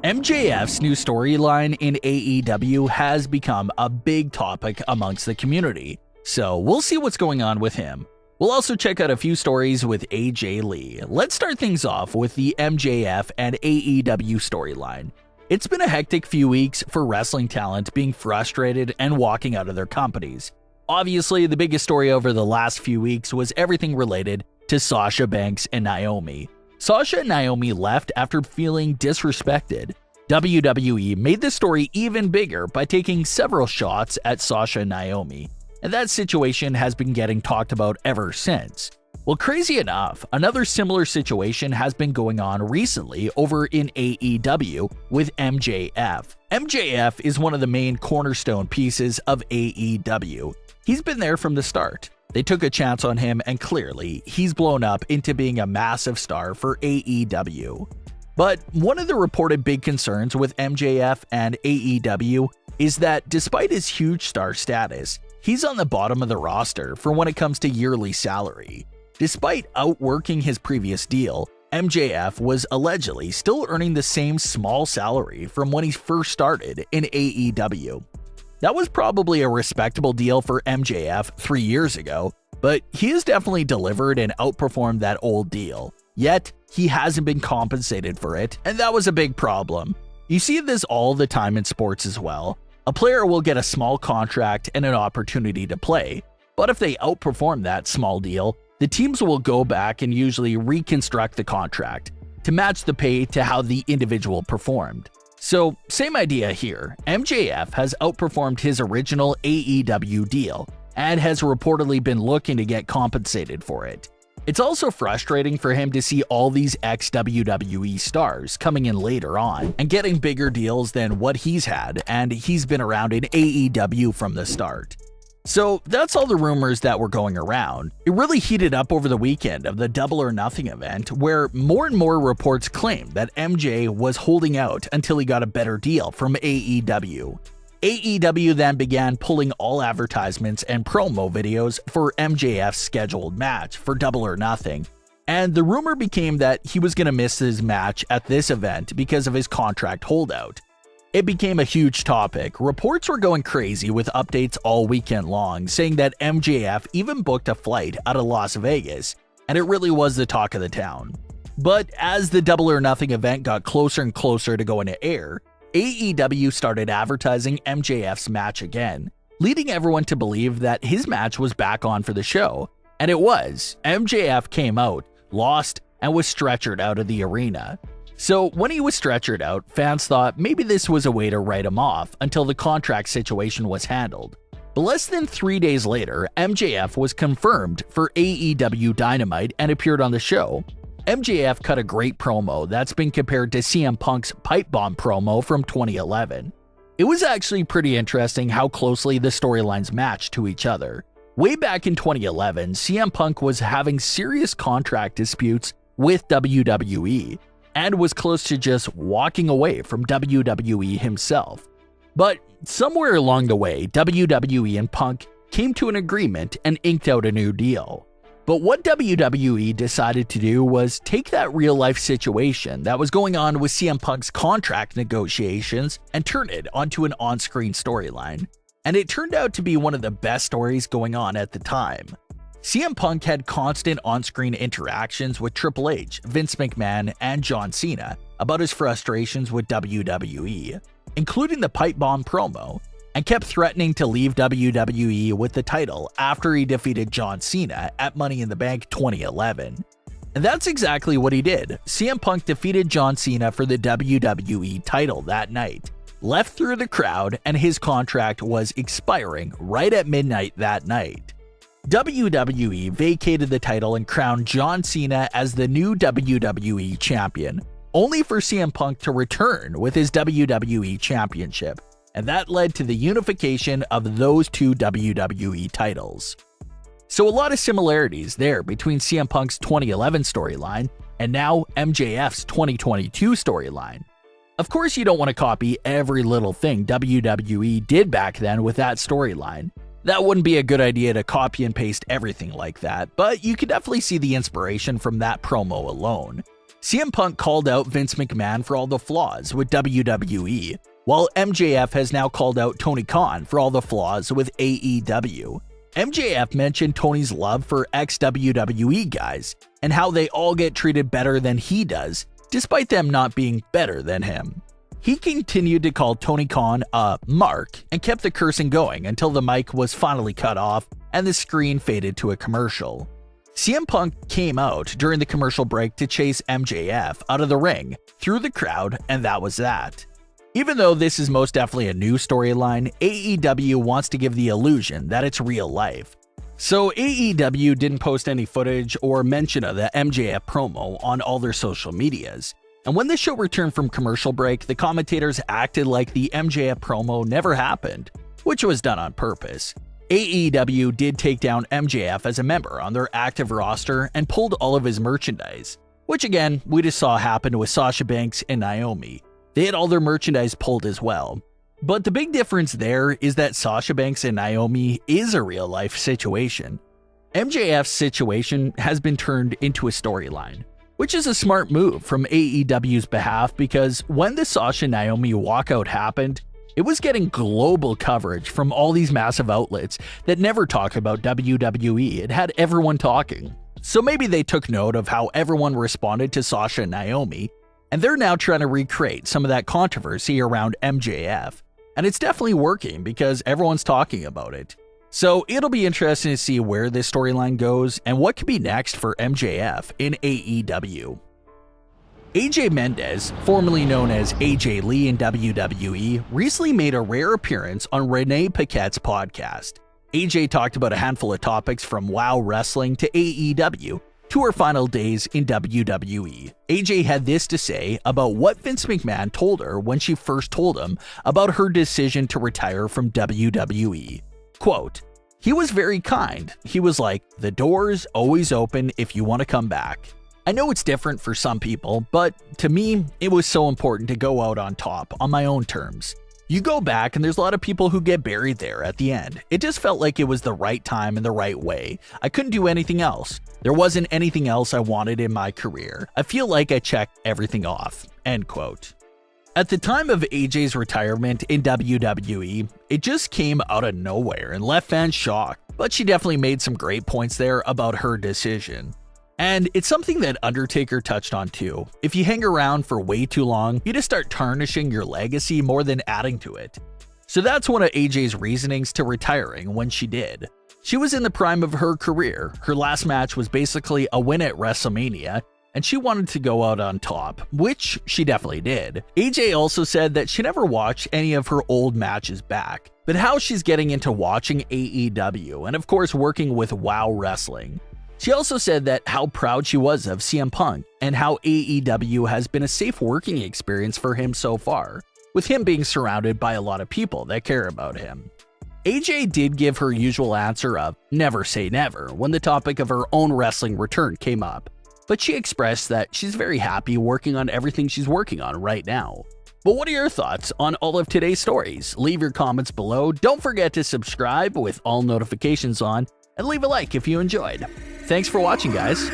MJF's new storyline in AEW has become a big topic amongst the community, so we'll see what's going on with him. We'll also check out a few stories with AJ Lee. Let's start things off with the MJF and AEW storyline. It's been a hectic few weeks for wrestling talent being frustrated and walking out of their companies. Obviously, the biggest story over the last few weeks was everything related to Sasha Banks and Naomi. Sasha and Naomi left after feeling disrespected. WWE made the story even bigger by taking several shots at Sasha and Naomi, and that situation has been getting talked about ever since. Well, crazy enough, another similar situation has been going on recently over in AEW with MJF. MJF is one of the main cornerstone pieces of AEW. He's been there from the start. They took a chance on him, and clearly, he's blown up into being a massive star for AEW. But one of the reported big concerns with MJF and AEW is that despite his huge star status, he's on the bottom of the roster for when it comes to yearly salary. Despite outworking his previous deal, MJF was allegedly still earning the same small salary from when he first started in AEW. That was probably a respectable deal for MJF 3 years ago, but he has definitely delivered and outperformed that old deal. Yet, he hasn't been compensated for it, and that was a big problem. You see this all the time in sports as well. A player will get a small contract and an opportunity to play, but if they outperform that small deal, the teams will go back and usually reconstruct the contract to match the pay to how the individual performed. So, same idea here. MJF has outperformed his original AEW deal and has reportedly been looking to get compensated for it. It's also frustrating for him to see all these ex-WWE stars coming in later on and getting bigger deals than what he's had, and he's been around in AEW from the start. So that's all the rumors that were going around. It really heated up over the weekend of the Double or Nothing event, where more and more reports claimed that MJ was holding out until he got a better deal from AEW. AEW then began pulling all advertisements and promo videos for MJF's scheduled match for Double or Nothing, and the rumor became that he was going to miss his match at this event because of his contract holdout. It became a huge topic. Reports were going crazy with updates all weekend long, saying that MJF even booked a flight out of Las Vegas, and it really was the talk of the town. But as the Double or Nothing event got closer and closer to going to air, AEW started advertising MJF's match again, leading everyone to believe that his match was back on for the show. And it was. MJF came out, lost, and was stretchered out of the arena. So when he was stretchered out, fans thought maybe this was a way to write him off until the contract situation was handled. But less than 3 days later, MJF was confirmed for AEW Dynamite and appeared on the show. MJF cut a great promo that's been compared to CM Punk's Pipe Bomb promo from 2011. It was actually pretty interesting how closely the storylines matched to each other. Way back in 2011, CM Punk was having serious contract disputes with WWE, and was close to just walking away from WWE himself. But somewhere along the way, WWE and Punk came to an agreement and inked out a new deal. But what WWE decided to do was take that real-life situation that was going on with CM Punk's contract negotiations and turn it onto an on-screen storyline. And it turned out to be one of the best stories going on at the time. CM Punk had constant on-screen interactions with Triple H, Vince McMahon, and John Cena about his frustrations with WWE, including the Pipe Bomb promo, and kept threatening to leave WWE with the title after he defeated John Cena at Money in the Bank 2011. And that's exactly what he did. CM Punk defeated John Cena for the WWE title that night, left through the crowd, and his contract was expiring right at midnight that night. WWE vacated the title and crowned John Cena as the new WWE champion, only for CM Punk to return with his WWE championship, and that led to the unification of those two WWE titles. So a lot of similarities there between CM Punk's 2011 storyline and now MJF's 2022 storyline. Of course, you don't want to copy every little thing WWE did back then with that storyline. That wouldn't be a good idea to copy and paste everything like that, but you could definitely see the inspiration from that promo alone. CM Punk called out Vince McMahon for all the flaws with WWE, while MJF has now called out Tony Khan for all the flaws with AEW. MJF mentioned Tony's love for ex-WWE guys and how they all get treated better than he does, despite them not being better than him. He continued to call Tony Khan a mark and kept the cursing going until the mic was finally cut off and the screen faded to a commercial. CM Punk came out during the commercial break to chase MJF out of the ring through the crowd, and that was that. Even though this is most definitely a new storyline, AEW wants to give the illusion that it's real life. So AEW didn't post any footage or mention of the MJF promo on all their social medias. And when the show returned from commercial break, the commentators acted like the MJF promo never happened, which was done on purpose. AEW did take down MJF as a member on their active roster and pulled all of his merchandise, which again, we just saw happen with Sasha Banks and Naomi. They had all their merchandise pulled as well. But the big difference there is that Sasha Banks and Naomi is a real-life situation. MJF's situation has been turned into a storyline, which is a smart move from AEW's behalf because when the Sasha Naomi walkout happened, it was getting global coverage from all these massive outlets that never talk about WWE. It had everyone talking. So maybe they took note of how everyone responded to Sasha and Naomi, and they're now trying to recreate some of that controversy around MJF. And it's definitely working because everyone's talking about it. So it'll be interesting to see where this storyline goes and what could be next for MJF in AEW. AJ Mendez, formerly known as AJ Lee in WWE, recently made a rare appearance on Renee Paquette's podcast. AJ talked about a handful of topics from WoW Wrestling to AEW to her final days in WWE. AJ had this to say about what Vince McMahon told her when she first told him about her decision to retire from WWE. Quote, "He was very kind. He was like, the door's always open if you want to come back. I know it's different for some people, but to me, it was so important to go out on top on my own terms. You go back and there's a lot of people who get buried there at the end. It just felt like it was the right time and the right way. I couldn't do anything else. There wasn't anything else I wanted in my career. I feel like I checked everything off." End quote. At the time of AJ's retirement in WWE, it just came out of nowhere and left fans shocked, but she definitely made some great points there about her decision. And it's something that Undertaker touched on too. If you hang around for way too long, you just start tarnishing your legacy more than adding to it. So that's one of AJ's reasonings to retiring when she did. She was in the prime of her career. Her last match was basically a win at WrestleMania, and she wanted to go out on top, which she definitely did. AJ also said that she never watched any of her old matches back, but how she's getting into watching AEW and of course working with WoW Wrestling. She also said that how proud she was of CM Punk and how AEW has been a safe working experience for him so far, with him being surrounded by a lot of people that care about him. AJ did give her usual answer of never say never when the topic of her own wrestling return came up, but she expressed that she's very happy working on everything she's working on right now. But what are your thoughts on all of today's stories? Leave your comments below. Don't forget to subscribe with all notifications on and leave a like if you enjoyed. Thanks for watching, guys.